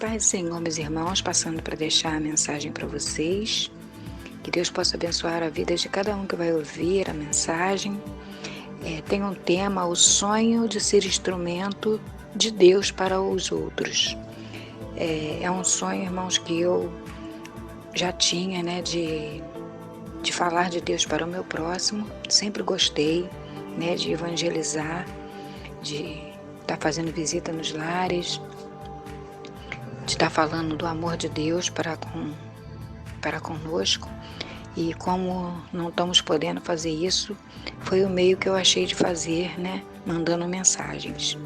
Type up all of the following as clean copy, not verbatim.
Paz do Senhor, meus irmãos, passando para deixar a mensagem para vocês. Que Deus possa abençoar a vida de cada um que vai ouvir a mensagem. Tem um tema, o sonho de ser instrumento de Deus para os outros. É um sonho, irmãos, que eu já tinha, né, de falar de Deus para o meu próximo. Sempre gostei, né, de evangelizar, de estar fazendo visita nos lares, de estar falando do amor de Deus para conosco. E como não estamos podendo fazer isso, foi o meio que eu achei de fazer, né? Mandando mensagens.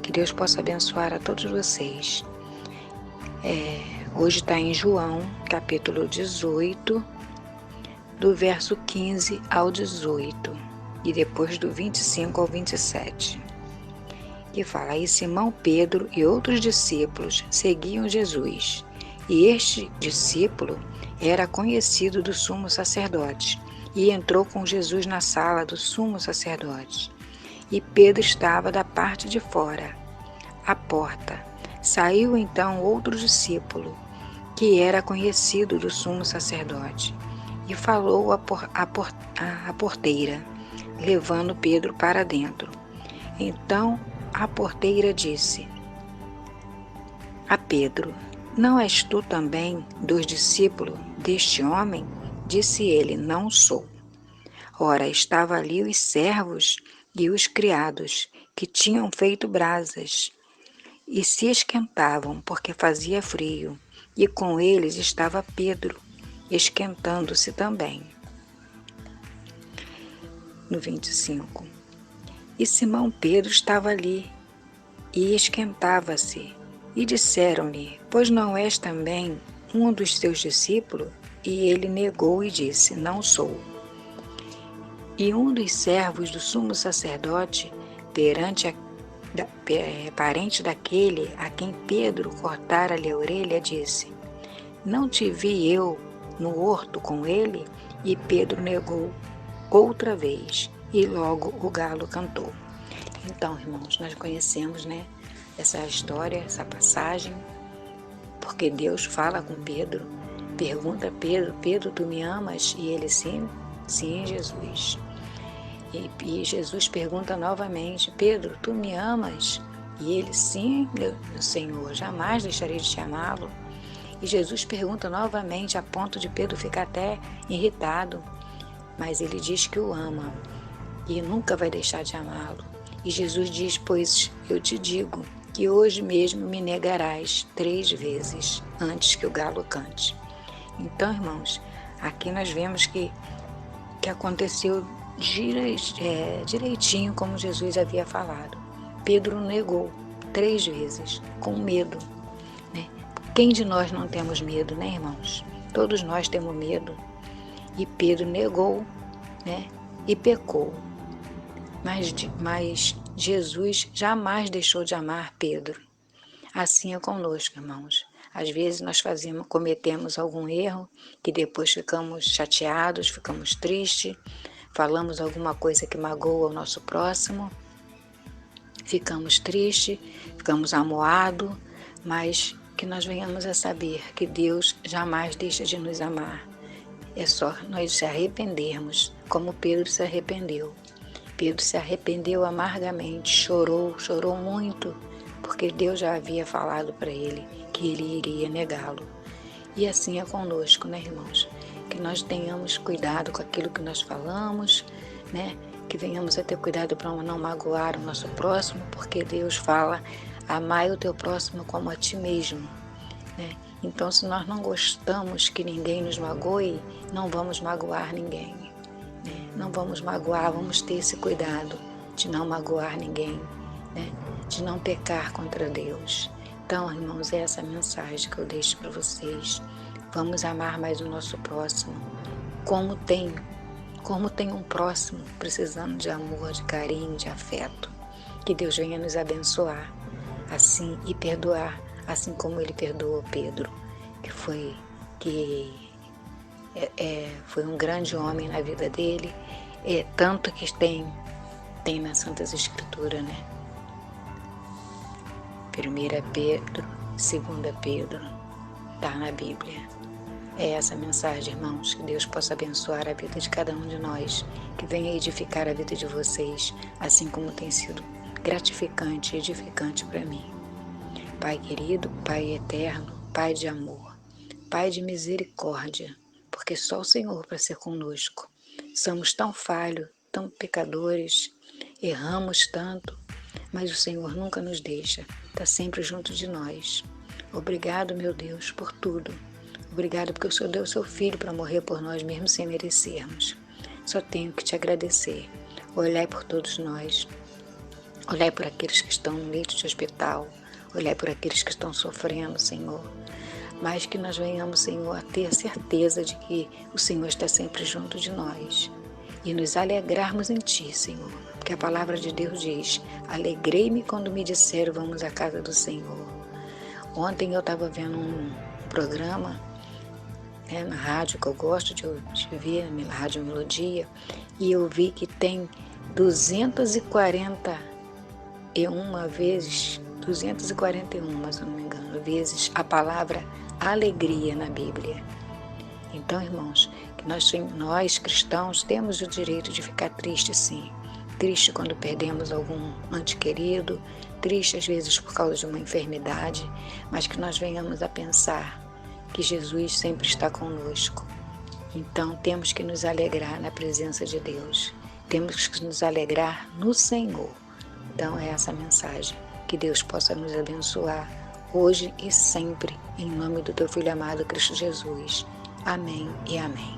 Que Deus possa abençoar a todos vocês. Hoje está em João, capítulo 18, do verso 15 ao 18, e depois do 25 ao 27. Que fala: "E Simão Pedro e outros discípulos seguiam Jesus, e este discípulo era conhecido do sumo sacerdote, e entrou com Jesus na sala do sumo sacerdote. E Pedro estava da parte de fora, à porta. Saiu então outro discípulo, que era conhecido do sumo sacerdote, e falou à porteira, levando Pedro para dentro. Então a porteira disse a Pedro: Não és tu também dos discípulos deste homem? Disse ele: Não sou. Ora, estavam ali os servos e os criados, que tinham feito brasas, e se esquentavam, porque fazia frio, e com eles estava Pedro, esquentando-se também. No 25. E Simão Pedro estava ali, e esquentava-se. E disseram-lhe: Pois não és também um dos teus discípulos? E ele negou e disse: Não sou. E um dos servos do sumo sacerdote, parente daquele a quem Pedro cortara-lhe a orelha, disse: Não te vi eu no horto com ele? E Pedro negou outra vez, e logo o galo cantou. Então, irmãos, nós conhecemos, né, essa história, essa passagem, porque Deus fala com Pedro, pergunta a Pedro: Pedro, tu me amas? E ele: sim, sim, Jesus. E Jesus pergunta novamente: Pedro, tu me amas? E ele: sim, meu Senhor, jamais deixarei de te amá-lo. E Jesus pergunta novamente, a ponto de Pedro ficar até irritado, mas ele diz que o ama e nunca vai deixar de amá-lo. E Jesus diz: Pois eu te digo que hoje mesmo me negarás 3 vezes antes que o galo cante. Então, irmãos, aqui nós vemos que aconteceu direitinho como Jesus havia falado. Pedro negou 3 vezes, com medo, né? Quem de nós não temos medo, né, irmãos? Todos nós temos medo. E Pedro negou, né, e pecou. Mas Jesus jamais deixou de amar Pedro. Assim é conosco, irmãos. Às vezes nós cometemos algum erro, que depois ficamos chateados, ficamos tristes, falamos alguma coisa que magoa o nosso próximo, ficamos tristes, ficamos amuados, mas que nós venhamos a saber que Deus jamais deixa de nos amar. É só nós se arrependermos, como Pedro se arrependeu. Pedro se arrependeu amargamente, chorou muito, porque Deus já havia falado para ele que ele iria negá-lo. E assim é conosco, né, irmãos? Que nós tenhamos cuidado com aquilo que nós falamos, né? Que venhamos a ter cuidado para não magoar o nosso próximo, porque Deus fala: amai o teu próximo como a ti mesmo, né? Então, se nós não gostamos que ninguém nos magoe, não vamos magoar ninguém, né? Não vamos magoar, vamos ter esse cuidado de não magoar ninguém, né? De não pecar contra Deus. Então, irmãos, é essa mensagem que eu deixo para vocês. Vamos amar mais o nosso próximo, como tem um próximo precisando de amor, de carinho, de afeto. Que Deus venha nos abençoar assim e perdoar, assim como Ele perdoou Pedro, que foi um grande homem na vida dele, tanto que tem nas Santas Escrituras, né? 1 Pedro 2 Pedro, está na Bíblia. É essa mensagem, irmãos, que Deus possa abençoar a vida de cada um de nós, que venha edificar a vida de vocês, assim como tem sido gratificante e edificante para mim. Pai querido, Pai eterno, Pai de amor, Pai de misericórdia, porque só o Senhor para ser conosco. Somos tão falhos, tão pecadores, erramos tanto, mas o Senhor nunca nos deixa, está sempre junto de nós. Obrigado, meu Deus, por tudo. Obrigado porque o Senhor deu o seu Filho para morrer por nós mesmo sem merecermos. Só tenho que te agradecer. Olhai por todos nós. Olhai por aqueles que estão no leito de hospital. Olhai por aqueles que estão sofrendo, Senhor. Mas que nós venhamos, Senhor, a ter a certeza de que o Senhor está sempre junto de nós. E nos alegrarmos em Ti, Senhor. Porque a palavra de Deus diz: alegrei-me quando me disseram, vamos à casa do Senhor. Ontem eu estava vendo um programa na rádio, que eu gosto de ver, na Rádio Melodia, e eu vi que tem 241, se eu não me engano, vezes a palavra alegria na Bíblia. Então, irmãos, que nós cristãos temos o direito de ficar triste, sim. Triste quando perdemos algum ente querido, triste às vezes por causa de uma enfermidade, mas que nós venhamos a pensar que Jesus sempre está conosco. Então temos que nos alegrar na presença de Deus. Temos que nos alegrar no Senhor. Então é essa mensagem. Que Deus possa nos abençoar hoje e sempre, em nome do Teu Filho amado Cristo Jesus. Amém e amém.